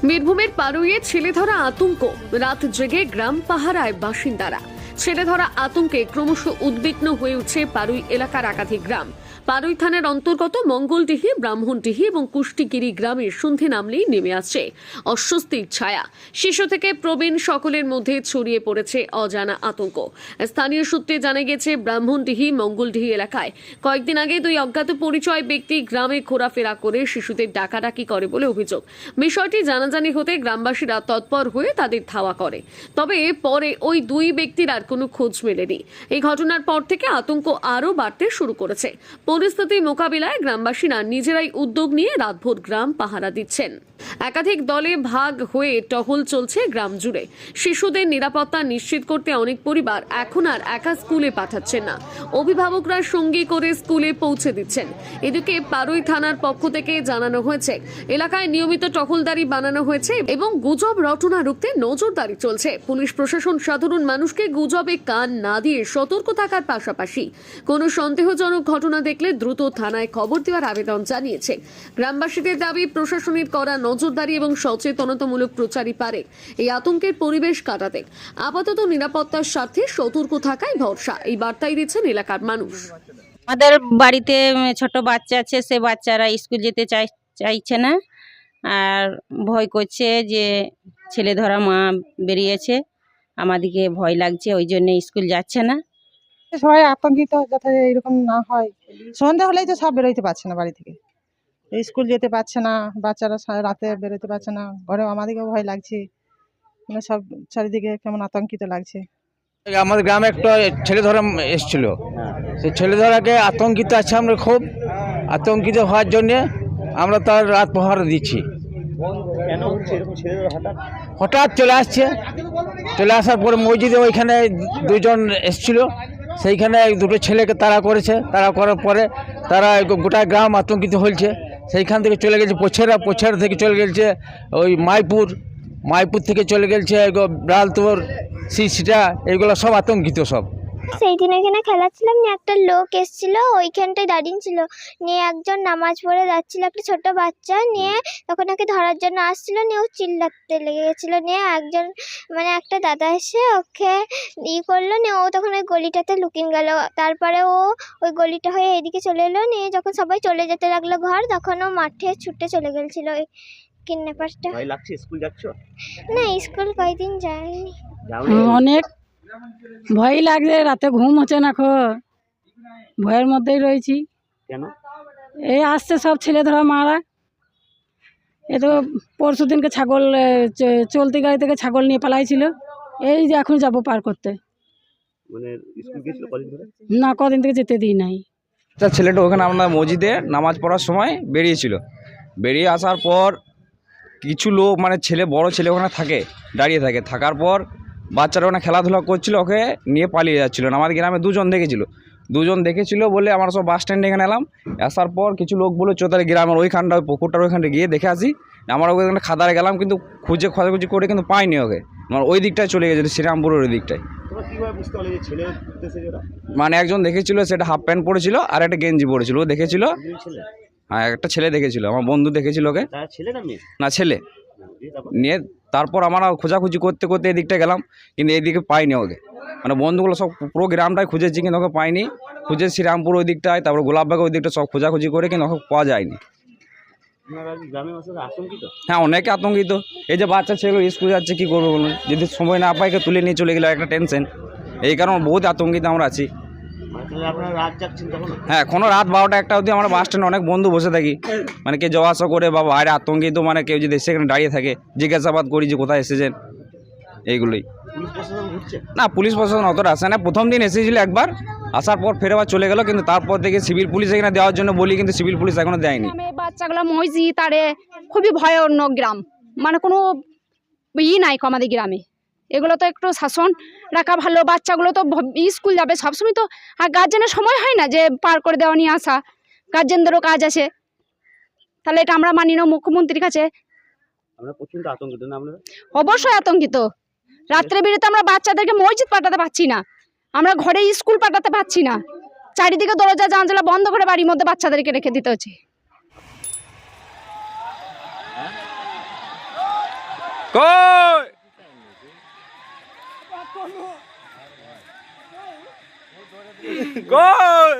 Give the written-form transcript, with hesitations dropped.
বীরভূমের পারুইয়ে ছেলে ধরা আতঙ্ক, রাত জেগে গ্রাম পাহারায় বাসিন্দারা। ছেলে ধরা আতঙ্কে ক্রমশ উদ্বিগ্ন হয়ে উঠছে পারুই এলাকার একাধিক গ্রাম। পারুই থানার অন্তর্গত মঙ্গলডিহি, ব্রাহ্মণডিহি এবং কুষ্টিগিরি গ্রামে সন্ধে নামলেই নেমে আসছে অস্বস্তির ছায়া। শিশু থেকে প্রবীণ সকলের মধ্যে ছড়িয়ে পড়েছে অজানা আতঙ্ক। স্থানীয় সূত্রে জানা গেছে, ব্রাহ্মণডিহি মঙ্গলডিহি এলাকায় কয়েকদিন আগে দুই অজ্ঞাত পরিচয় ব্যক্তি গ্রামে ঘোরাফেরা করে শিশুদের ডাকাডাকি করে বলে অভিযোগ। বিষয়টি জানাজানি হতে গ্রামবাসীরা তৎপর হয়ে তাদের ধাওয়া করে, তবে পরে ওই দুই ব্যক্তির আর কোনো খোঁজ মেলেনি। এই ঘটনার পর থেকে আতঙ্ক আরও বাড়তে শুরু করেছে। পরিস্থিতি মোকাবিলায় গ্রামবাসীরা নিজেরাই উদ্যোগ নিয়ে রাতভর গ্রাম পাহারা দিচ্ছেন। একাধিক দলে ভাগ হয়ে টহল চলছে গ্রাম জুড়ে। শিশুদের নিরাপত্তা নিশ্চিত করতে অনেক পরিবার এখন আর একা স্কুলে পাঠাচ্ছেন না, অভিভাবকরা সঙ্গী করে স্কুলে পৌঁছে দিচ্ছেন। এদিকে পারুই থানার পক্ষ থেকে জানানো হয়েছে, এলাকায় নিয়মিত টহলদারি বানানো হয়েছে এবং গুজব রটনা রুখতে নজরদারি চলছে। পুলিশ প্রশাসন সাধারণ মানুষকে গুজবে কান না দিয়ে সতর্ক থাকার পাশাপাশি কোনো সন্দেহজনক ঘটনা দেখলে দ্রুত থানায় খবর দেওয়ার আবেদন জানিয়েছে। গ্রামবাসীদের দাবি, প্রশাসনের করা নজরদারি এবং সচেতনতামূলক প্রচারই পারে এই আতঙ্কের পরিবেশ কাটাতে। আপাতত নিরাপত্তার স্বার্থে সতর্ক থাকাই ভরসা, এই বার্তাই দিচ্ছেন এলাকার মানুষ। আমাদের বাড়িতে ছোট বাচ্চা আছে, সে বাচ্চারা স্কুল যেতে চাইছে না, আর ভয় করছে যে ছেলে ধরা মা বেরিয়েছে, আমাদেরকে ভয় লাগছে, ওই জন্য স্কুল যাচ্ছে না। সবাই আতঙ্কিত যাতে এরকম না হয়। সন্ধ্যা হলেই তো সব বেরোইতে পারছে না বাড়ি থেকে, স্কুল যেতে পারছে না, বাচ্চারা রাতে বেরোতে পারছে না, ঘরেও আমাদেরকেও ভয় লাগছে, মানে সব চারিদিকে কেমন আতঙ্কিত লাগছে। আমাদের গ্রামে একটা ছেলে ধরা এসেছিল, সেই ছেলে ধরাকে আতঙ্কিত আছে, আমরা খুব আতঙ্কিত হওয়ার জন্যে আমরা তার রাত পাহারা দিচ্ছি। হঠাৎ চলে আসছে, চলে আসার পরে মসজিদে ওইখানে দুজন এসেছিল, সেইখানে দুটো ছেলেকে তাড়া করেছে। তাড়া করার পরে তারা গোটা গ্রাম আতঙ্কিত হয়েছে। সেইখান থেকে চলে গেছে পোছেরা থেকে চলে গেছে ওই মাইপুর থেকে চলে গেছে ব্রালতোর, সিসিটা, এইগুলো সব আতঙ্কিত সব। সেই দিন এখানে খেলাচ্ছিলাম, নিয়ে একটা লোক এসেছিল, ওইখানটায় দাঁড়িয়ে ছিল, নিয়ে একজন নামাজ পড়ে যাচ্ছিল, একটা ছোট বাচ্চা, নিয়ে তখন ওকে ধরার জন্য আসছিল, নিয়ে ও চিল্লাতে লেগে গেছিলো, নিয়ে একজন মানে একটা দাদা এসে ওকে করলো, নিয়ে ও তখন ওই গলিটাতে লুকিয়ে গেল। তারপরে ও ওই গলিটা হয়ে এদিকে চলে এলো, নিয়ে যখন সবাই চলে যেতে লাগলো ঘর, তখন ও মাঠে ছুটে চলে গেছিল। ওই কিডন্যাপারটা ভয় লাগছে। স্কুল যাচ্ছ না? স্কুল কয়েকদিন যায়নি। অনেক ভয় লাগছে, রাতে ঘুম হচ্ছে না, ভয়ের মধ্যেই রয়েছি। কেন? এই আসছে সব ছেলে ধরা মারা। এ তো পরশু দিনকে ছাগল চলতি গাড়ি থেকে ছাগল নিয়ে পালাইছিল, এই যে এখন যাবো পার করতে। মানে স্কুল গিয়েছিল কলেজ ধরে? না, কদিন থেকে যেতে দিই নাই। ছেলেটা ওখানে আমরা মসজিদে নামাজ পড়ার সময় বেরিয়েছিল। বেরিয়ে আসার পর কিছু লোক, মানে বড় ছেলে ওখানে দাঁড়িয়ে থাকে, থাকার পর বাচ্চারা ওখানে খেলাধুলা করছিল, ওকে নিয়ে পালিয়ে যাচ্ছিল। আমাদের গ্রামে দুজন দেখেছিল বলে আমরা সব বাস স্ট্যান্ডে এখানে এলাম। আসার পর কিছু লোক বলে চোতারে গ্রামের ওইখানটা, ওই পুকুরটার ওইখানটা গিয়ে দেখে আসি। আমরা ওইখানে খাদারে গেলাম, কিন্তু খোঁজাখুঁজি করে কিন্তু পাইনি ওকে। আমার ওই দিকটায় চলে গেছে, শ্রীরামপুরের ওই দিকটায়। মানে একজন দেখেছিল, সেটা হাফ প্যান্ট পরেছিল আর একটা গেঞ্জি পরেছিল, ও দেখেছিল। হ্যাঁ, একটা ছেলে দেখেছিল, আমার বন্ধু দেখেছিল ওকে। না, ছেলে। নিয়ে তারপর আমরা খোঁজাখুঁজি করতে করতে এদিকটা গেলাম, কিন্তু এদিকে পাইনি ওকে। মানে বন্ধুগুলো সব পুরো গ্রামটাই খুঁজেছি, কিন্তু ওকে পাইনি। খুঁজে শ্রীরামপুর ওই দিকটায়, তারপর গোলাপবাগ ওই দিকটা সব খোঁজাখুঁজি করে, কিন্তু ওকে পাওয়া যায়নি। হ্যাঁ, অনেকে আতঙ্কিত। এই যে বাচ্চা ছেলে স্কুল যাচ্ছে, কী করবো বলুন? যদি সময় না পাই, তুলে নিয়ে চলে গেলে একটা টেনশন। এই কারণে বহুত আতঙ্কিত আমরা আছি। হ্যাঁ, এখনো রাত 12টা 1টা অবধি আমরা বাস স্ট্যান্ডে অনেক বন্ধু বসে থাকি, মানে কেউ যাওয়া আসা করে বা বাইরে আতঙ্কিত, মানে কেউ যদি সেখানে দাঁড়িয়ে থাকে, জিজ্ঞাসাবাদ করি যে কোথায় এসেছেন, এইগুলোই। না, পুলিশ প্রশাসন অতটা আসে না। প্রথম দিন এসেছিল একবার, আসার পর ফের আবার চলে গেল, কিন্তু তারপর থেকে সিভিল পুলিশ এখানে দেওয়ার জন্য বলি, কিন্তু সিভিল পুলিশ এখনো দেয়নি। বাচ্চাগুলো মসজিদ তারে খুবই ভয়ানক গ্রাম, মানে কোনো নাই আমাদের গ্রামে। এগুলো তো একটু শাসন রাখা ভালো। বাচ্চাগুলো তো স্কুল যাবে সবসময়, তো আর গার্জেনের সময় হয় না যে পার করে দেওয়া নিয়ে আসা, গার্জেনদেরও কাজ আছে। তাহলে এটা আমরা মানি না মুখ্যমন্ত্রীর কাছে। অবশ্যই আতঙ্কিত। রাত্রে বেরোতে আমরা বাচ্চাদেরকে মসজিদ পাঠাতে পারছি না, আমরা ঘরে স্কুল পাঠাতে পারছি না, চারিদিকে দরজা জানলা বন্ধ করে বাড়ির মধ্যে বাচ্চাদেরকে রেখে দিতে হচ্ছে। কই কই